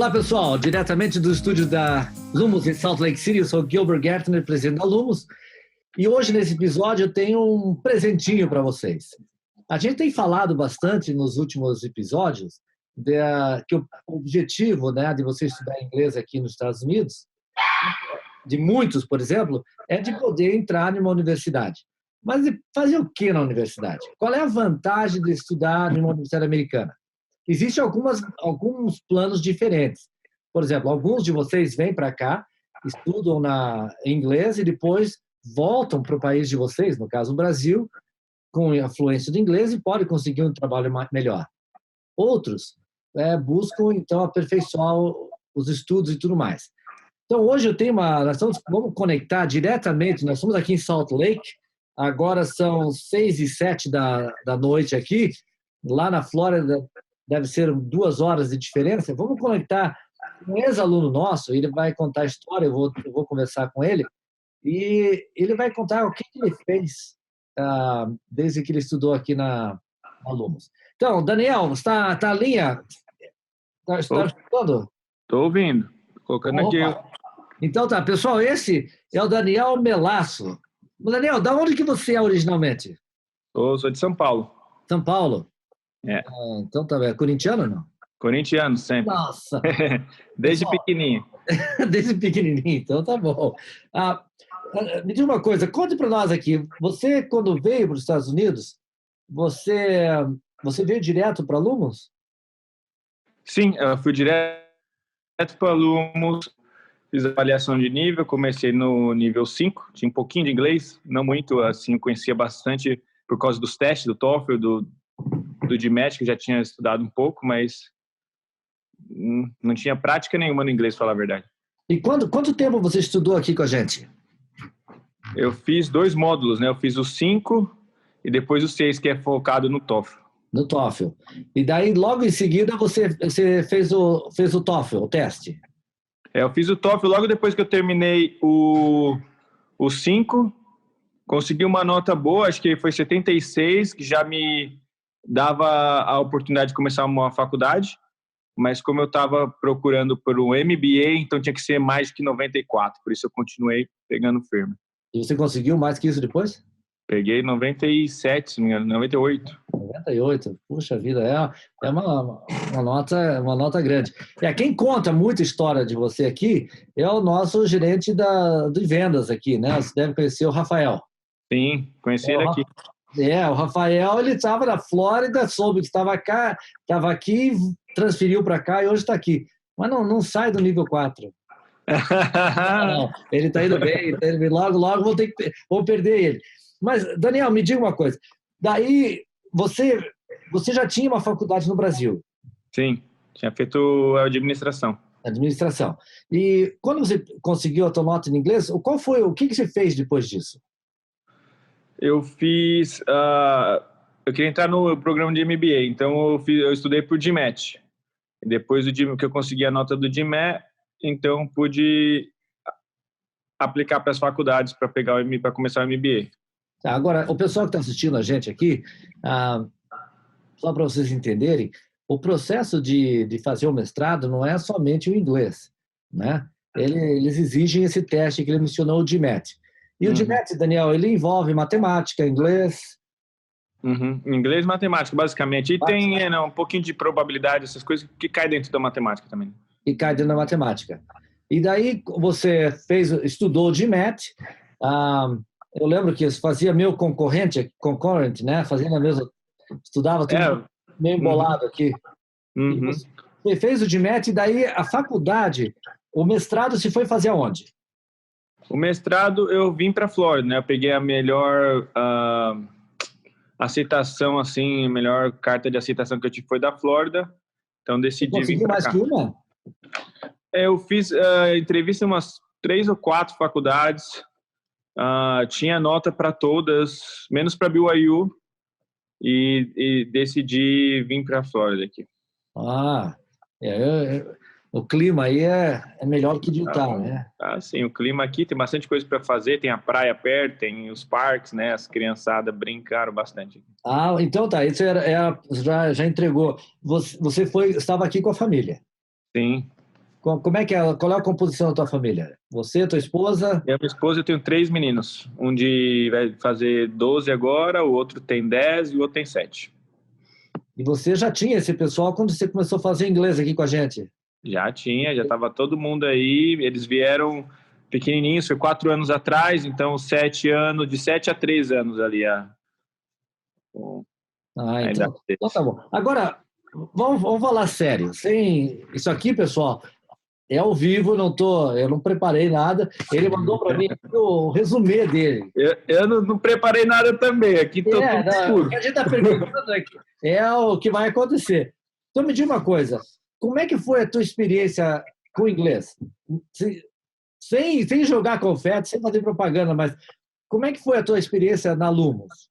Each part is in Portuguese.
Olá, pessoal. Diretamente do estúdio da Lumos em Salt Lake City, eu sou Gilbert Gertner, presidente da Lumos. E hoje, nesse episódio, eu tenho um presentinho para vocês. A gente tem falado bastante nos últimos episódios que o objetivo, né, de você estudar inglês aqui nos Estados Unidos, de muitos, por exemplo, é de poder entrar numa universidade. Mas fazer o que na universidade? Qual é a vantagem de estudar numa universidade americana? Existem alguns planos diferentes. Por exemplo, alguns de vocês vêm para cá, estudam em inglês e depois voltam para o país de vocês, no caso o Brasil, com a fluência do inglês e podem conseguir um trabalho melhor. Outros buscam, então, aperfeiçoar os estudos e tudo mais. Então, hoje vamos conectar diretamente, nós estamos aqui em Salt Lake, agora são 6:07 da noite aqui, lá na Flórida deve ser 2 horas de diferença. Vamos conectar um ex-aluno nosso, ele vai contar a história, eu vou conversar com ele, e ele vai contar o que ele fez desde que ele estudou aqui na Lumos. Então, Daniel, está na linha? Está escutando? Estou ouvindo. Colocando aqui. Então tá, pessoal, esse é o Daniel Melasso. Daniel, da onde que você é originalmente? Eu sou de São Paulo. São Paulo? É. Então tá bem. Corintiano ou não? Corintiano, sempre. Nossa! Desde pequenininho. Desde pequenininho, então tá bom. Me diz uma coisa, conte para nós aqui. Você, quando veio para os Estados Unidos, você veio direto para Lumos? Sim, eu fui direto para Lumos, fiz avaliação de nível, comecei no nível 5, tinha um pouquinho de inglês, não muito, assim, conhecia bastante por causa dos testes do TOEFL, do GMAT, que já tinha estudado um pouco, mas não tinha prática nenhuma no inglês, para falar a verdade. E quanto tempo você estudou aqui com a gente? Eu fiz 2 módulos, né? Eu fiz o 5 e depois o 6, que é focado no TOEFL. No TOEFL. E daí, logo em seguida, você fez o TOEFL, o teste? Eu fiz o TOEFL logo depois que eu terminei o 5, consegui uma nota boa, acho que foi 76, que já me dava a oportunidade de começar uma faculdade, mas como eu estava procurando por um MBA, então tinha que ser mais que 94, por isso eu continuei pegando firme. E você conseguiu mais que isso depois? Peguei 97, se não me engano, 98. 98, puxa vida, é uma nota grande. Quem conta muita história de você aqui é o nosso gerente de vendas aqui, né? Você deve conhecer o Rafael. Sim, conheci ele aqui. O Rafael, ele estava na Flórida, soube que estava aqui, transferiu para cá e hoje está aqui. Mas não sai do nível 4. Não, ele está indo bem, logo vou perder ele. Mas, Daniel, me diga uma coisa. Daí, você já tinha uma faculdade no Brasil? Sim, tinha feito administração. Administração. E quando você conseguiu a tua nota em inglês, o que você fez depois disso? Eu fiz... eu queria entrar no programa de MBA, então eu estudei por GMAT. Depois que eu consegui a nota do GMAT, então pude aplicar para as faculdades para começar o MBA. Tá, agora, o pessoal que está assistindo a gente aqui, só para vocês entenderem, o processo de fazer o mestrado não é somente o inglês, né? Eles exigem esse teste que ele mencionou, o GMAT. E o GMAT, Daniel, ele envolve matemática, inglês... Inglês e matemática, basicamente. E tem um pouquinho de probabilidade, essas coisas que caem dentro da matemática também. E cai dentro da matemática. E daí você estudou o GMAT. Eu lembro que fazia meu concurrent, né? Fazendo a mesma... Estudava tudo meio embolado aqui. E você fez o GMAT e daí a faculdade, o mestrado se foi fazer aonde? O mestrado eu vim para a Flórida, né? Eu peguei a melhor aceitação, assim, a melhor carta de aceitação que eu tive foi da Flórida. Então decidi vir para cá. Conseguiu mais que uma? Eu fiz entrevista em umas 3 ou 4 faculdades. Tinha nota para todas, menos para BYU. E decidi vir para a Flórida aqui. O clima aí é melhor que de Utah, né? Sim, o clima aqui tem bastante coisa para fazer, tem a praia perto, tem os parques, né? As criançadas brincaram bastante. Então tá, isso já entregou. Você estava aqui com a família? Sim. Como é que é, qual é a composição da tua família? Você, tua esposa? E a minha esposa, eu tenho 3 meninos. Um vai fazer 12 agora, o outro tem 10 e o outro tem 7. E você já tinha esse pessoal quando você começou a fazer inglês aqui com a gente? Já tinha, já estava todo mundo aí. Eles vieram pequenininhos, foi 4 anos atrás, então 7 anos, de 7 a 3 anos ali Ah, a idade então deles. tá bom. Agora, vamos falar sério. Sem, isso aqui, pessoal, é ao vivo, eu não preparei nada. Ele mandou para mim o resumê dele. Eu não preparei nada também, aqui estou tudo Não, o escuro. que a gente está perguntando é o que vai acontecer. Então, me diga uma coisa: como é que foi a tua experiência com o inglês? Sem jogar confete, sem fazer propaganda, mas como é que foi a tua experiência na Lumos?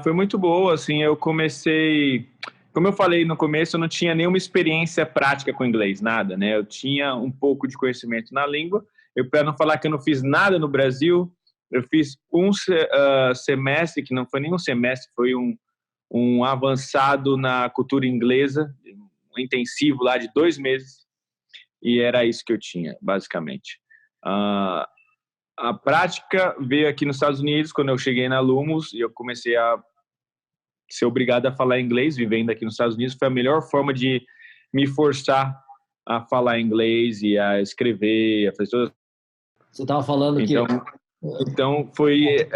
Foi muito boa, assim, eu comecei, como eu falei no começo, eu não tinha nenhuma experiência prática com inglês, nada, né? Eu tinha um pouco de conhecimento na língua, para não falar que eu não fiz nada no Brasil, eu fiz um semestre, que não foi nem um semestre, foi um avançado na cultura inglesa, um intensivo lá de 2 meses, e era isso que eu tinha, basicamente. A prática veio aqui nos Estados Unidos, quando eu cheguei na Lumos, e eu comecei a ser obrigado a falar inglês, vivendo aqui nos Estados Unidos. Foi a melhor forma de me forçar a falar inglês e a escrever, a fazer todas. Você estava falando que. Então foi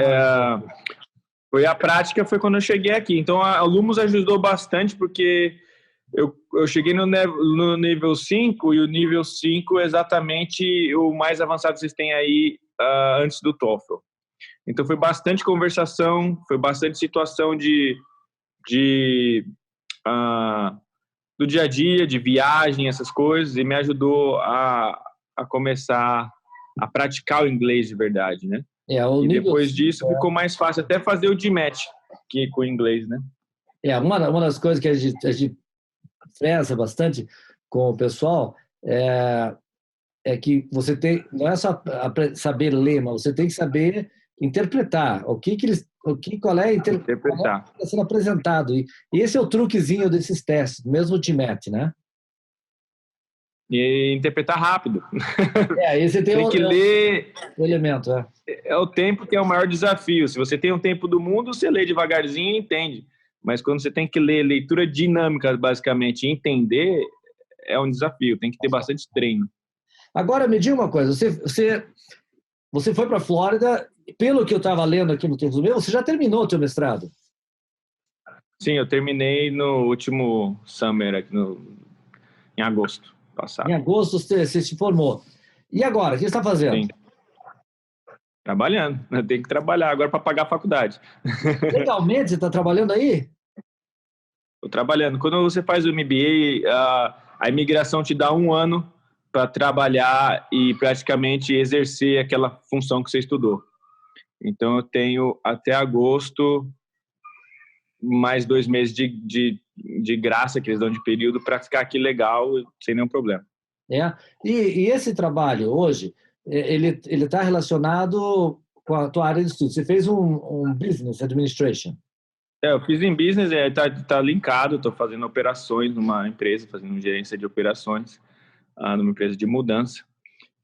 a prática, foi quando eu cheguei aqui. Então a Lumos ajudou bastante, porque eu cheguei no nível 5, e o nível 5 é exatamente o mais avançado que vocês têm aí antes do TOEFL. Então foi bastante conversação, foi bastante situação do dia a dia, de viagem, essas coisas, e me ajudou a começar a praticar o inglês de verdade, né? O E nível depois 5, disso ficou mais fácil até fazer o GMAT que com o inglês, né? uma das coisas que a gente fresa bastante com o pessoal é que você tem, não é só saber ler, mas você tem que saber interpretar qual é Interpretar. está sendo apresentado. E esse é o truquezinho desses testes, mesmo o GMAT, né? E interpretar rápido. Aí você tem que ler. O elemento, É o tempo que é o maior desafio. Se você tem um tempo do mundo, você lê devagarzinho e entende. Mas quando você tem que ler leitura dinâmica, basicamente, e entender, é um desafio. Tem que ter bastante treino. Agora, me diga uma coisa. Você foi para a Flórida, pelo que eu estava lendo aqui no teu resumo, você já terminou o teu mestrado? Sim, eu terminei no último summer, aqui em agosto passado. Em agosto você se formou. E agora, o que você está fazendo? Sim. Trabalhando. Tem que trabalhar agora para pagar a faculdade. Legalmente, você está trabalhando aí? Estou trabalhando. Quando você faz o MBA, a imigração te dá 1 ano para trabalhar e praticamente exercer aquela função que você estudou. Então, eu tenho até agosto mais 2 meses de graça que eles dão de período para ficar aqui legal, sem nenhum problema. E esse trabalho hoje, ele está relacionado com a tua área de estudo. Você fez um Business Administration. Eu fiz em business, tá linkado, estou fazendo operações numa empresa, fazendo gerência de operações numa empresa de mudança.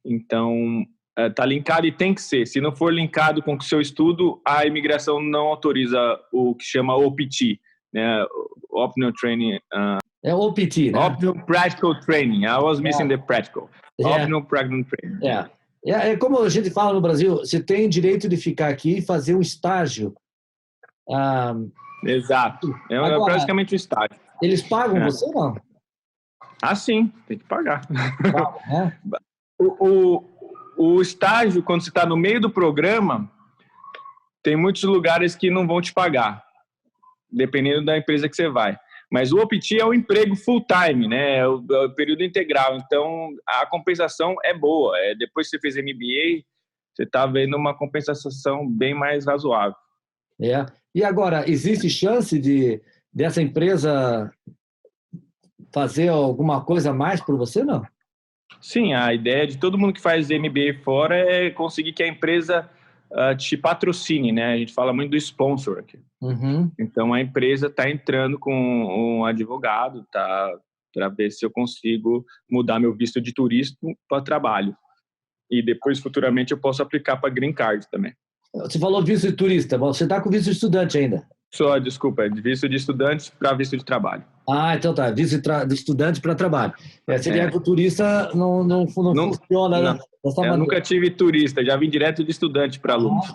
Então, tá linkado e tem que ser. Se não for linkado com o seu estudo, a imigração não autoriza o que chama OPT, né? Optional Training. É OPT, né? Optional Practical Training. I was missing the practical. Optional Practical Training. É como a gente fala no Brasil, você tem direito de ficar aqui e fazer um estágio. Exato. É praticamente um estágio. Eles pagam você ou não? Sim, tem que pagar. Pagam, né? O estágio, quando você está no meio do programa, tem muitos lugares que não vão te pagar, dependendo da empresa que você vai. Mas o OPT é um emprego full-time, né? É o período integral. Então, a compensação é boa. Depois que você fez MBA, você está vendo uma compensação bem mais razoável. E agora, existe chance dessa empresa fazer alguma coisa a mais por você, não? Sim, a ideia de todo mundo que faz MBA fora é conseguir que a empresa te patrocine, né? A gente fala muito do sponsor aqui. Uhum. Então, a empresa está entrando com um advogado, está para ver se eu consigo mudar meu visto de turista para trabalho. E depois, futuramente, eu posso aplicar para Green Card também. Você falou visto de turista, você está com visto de estudante ainda? Só, desculpa, de visto de estudante para visto de trabalho. Então tá, visto de estudante para trabalho. Seria que o turista não funciona não. dessa Eu maneira. nunca tive turista, já vim direto de estudante para alunos.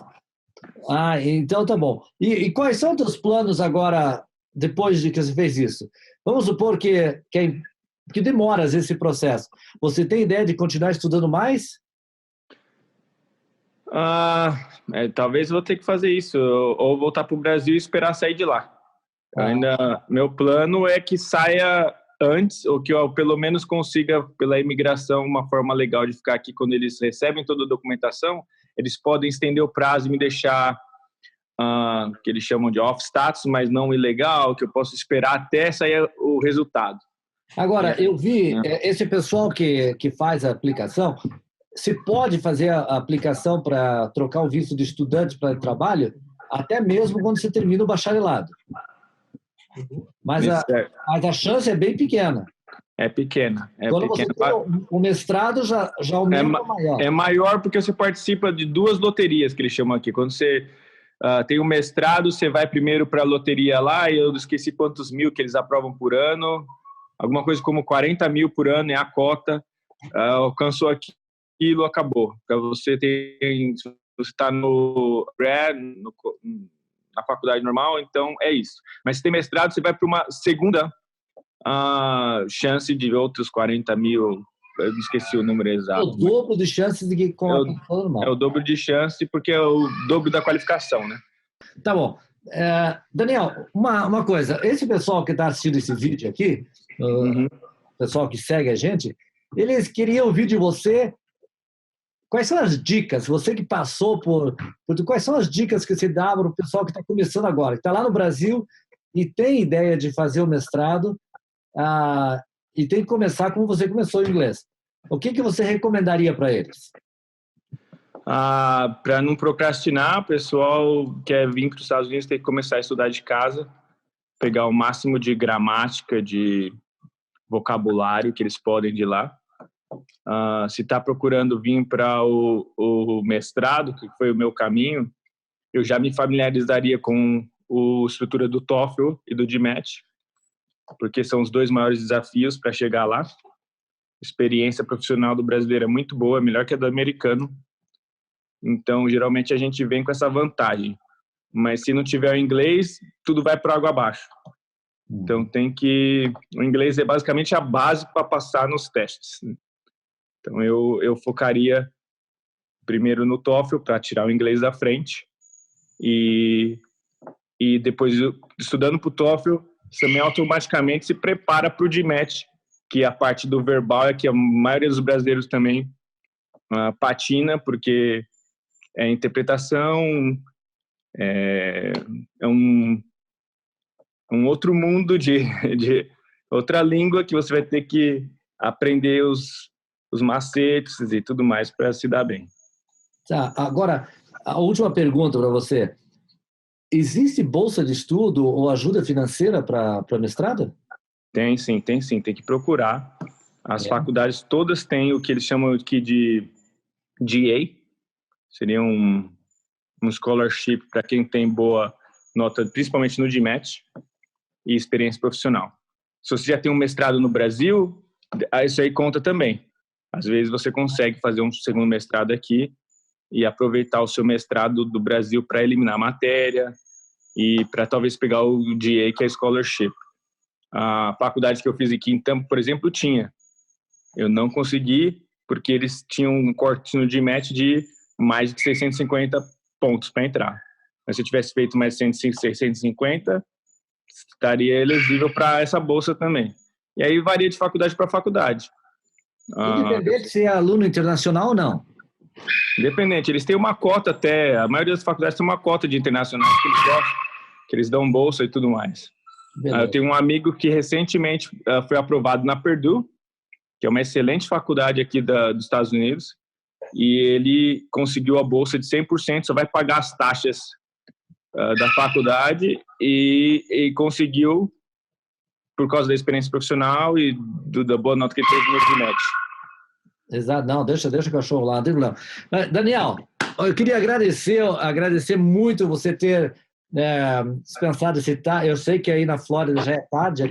Então tá bom. E quais são os teus planos agora, depois de que você fez isso? Vamos supor que demora esse processo. Você tem ideia de continuar estudando mais? Talvez eu vou ter que fazer isso, ou voltar para o Brasil e esperar sair de lá. Meu plano é que saia antes, ou que eu pelo menos consiga, pela imigração, uma forma legal de ficar aqui. Quando eles recebem toda a documentação, eles podem estender o prazo e me deixar, que eles chamam de off status, mas não ilegal, que eu posso esperar até sair o resultado. Agora, eu vi, esse pessoal que faz a aplicação, se pode fazer a aplicação para trocar o visto de estudante para trabalho, até mesmo quando você termina o bacharelado. Mas a chance é bem pequena. É pequena. Quando você tem o mestrado, já o mínimo é maior. É maior porque você participa de 2 loterias, que eles chamam aqui. Quando você tem o mestrado, você vai primeiro para a loteria lá, e eu esqueci quantos mil que eles aprovam por ano. Alguma coisa como 40 mil por ano é a cota. Alcançou aquilo, acabou. Para você está na faculdade normal, então é isso. Mas se tem mestrado, você vai para uma segunda chance de outros 40 mil. Eu esqueci o número exato. É o dobro de chances de que com a pessoa normal. É o dobro de chance, porque é o dobro da qualificação, né? Tá bom. Daniel, uma coisa. Esse pessoal que está assistindo esse vídeo aqui, o pessoal que segue a gente, eles queriam ouvir de você quais são as dicas, você que passou quais são as dicas que você dá para o pessoal que está começando agora, que está lá no Brasil e tem ideia de fazer o mestrado e tem que começar como você começou em inglês. O que você recomendaria para eles? Para não procrastinar, o pessoal que quer vir para os Estados Unidos tem que começar a estudar de casa, pegar o máximo de gramática, de vocabulário que eles podem de lá. Se está procurando vir para o mestrado, que foi o meu caminho, eu já me familiarizaria com a estrutura do TOEFL e do GMAT, porque são os 2 maiores desafios para chegar lá. A experiência profissional do brasileiro é muito boa, é melhor que a do americano. Então, geralmente, a gente vem com essa vantagem. Mas se não tiver o inglês, tudo vai para água abaixo. Então, o inglês é basicamente a base para passar nos testes. Então, eu focaria primeiro no TOEFL para tirar o inglês da frente. E depois, estudando para o TOEFL, você também automaticamente se prepara para o GMAT, que é a parte do verbal, é que a maioria dos brasileiros também patina, porque é interpretação, é um outro mundo de outra língua que você vai ter que aprender os macetes e tudo mais para se dar bem. Tá, agora, a última pergunta para você. Existe bolsa de estudo ou ajuda financeira para mestrado? Tem sim. Tem que procurar. As faculdades todas têm o que eles chamam aqui de GA. Seria um scholarship para quem tem boa nota, principalmente no GMAT, e experiência profissional. Se você já tem um mestrado no Brasil, isso aí conta também. Às vezes você consegue fazer um segundo mestrado aqui e aproveitar o seu mestrado do Brasil para eliminar matéria e para talvez pegar o GA, que é scholarship. A faculdade que eu fiz aqui em Tampa, por exemplo, tinha. Eu não consegui porque eles tinham um corte no GMAT de mais de 650 pontos para entrar. Mas se eu tivesse feito mais de 650, estaria elegível para essa bolsa também. E aí varia de faculdade para faculdade. Independente se é aluno internacional ou não? Independente. Eles têm uma cota até, a maioria das faculdades tem uma cota de internacionais que eles gostam, que eles dão bolsa e tudo mais. Eu tenho um amigo que recentemente foi aprovado na Purdue, que é uma excelente faculdade aqui dos Estados Unidos, e ele conseguiu a bolsa de 100%, só vai pagar as taxas da faculdade e conseguiu por causa da experiência profissional e da boa nota que ele teve no GMAT. Exato, não, deixa o cachorro lá, não tem problema. Daniel, eu queria agradecer muito você ter dispensado esse tarde. Eu sei que aí na Flórida já é tarde,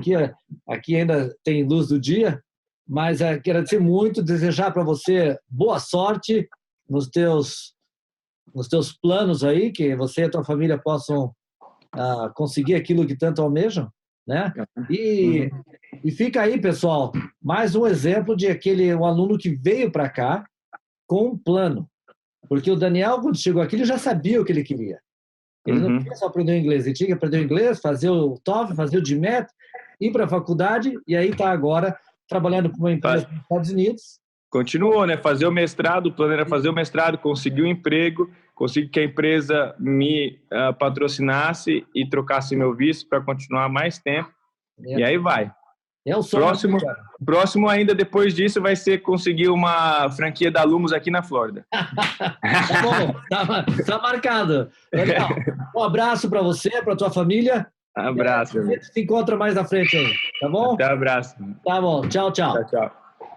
aqui ainda tem luz do dia, mas quero agradecer muito, desejar para você boa sorte nos teus planos aí, que você e a tua família possam conseguir aquilo que tanto almejam, né? E fica aí, pessoal, mais um exemplo de um aluno que veio para cá com um plano. Porque o Daniel, quando chegou aqui, ele já sabia o que ele queria. Ele não queria só aprender inglês, ele tinha que aprender inglês, fazer o TOEFL, fazer o GMAT, ir para a faculdade, e aí está agora trabalhando com uma empresa nos Estados Unidos. Continuou, né? Fazer o mestrado, o plano era fazer o mestrado, conseguir um emprego, consegui que a empresa me patrocinasse e trocasse meu visto para continuar mais tempo. E aí vai. É o sonho. Próximo ainda, depois disso, vai ser conseguir uma franquia da Lumos aqui na Flórida. Tá bom, tá marcado. Legal. Um abraço para você, para tua família. Abraço. A gente se encontra mais na frente aí, tá bom? Até abraço. Tá bom, tchau. Tchau.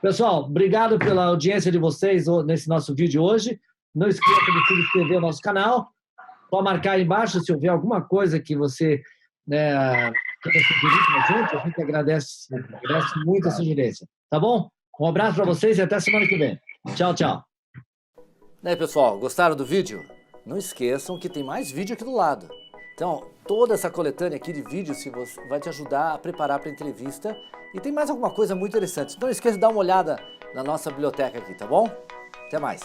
Pessoal, obrigado pela audiência de vocês nesse nosso vídeo hoje. Não esqueça de se inscrever no nosso canal. Pode marcar aí embaixo se houver alguma coisa que você queira sugerir para a gente agradece muito a sugerência. Tá bom? Um abraço para vocês e até semana que vem. Tchau. E aí, pessoal, gostaram do vídeo? Não esqueçam que tem mais vídeo aqui do lado. Então, toda essa coletânea aqui de vídeos vai te ajudar a preparar para a entrevista. E tem mais alguma coisa muito interessante. Então, não esqueça de dar uma olhada na nossa biblioteca aqui, tá bom? Até mais.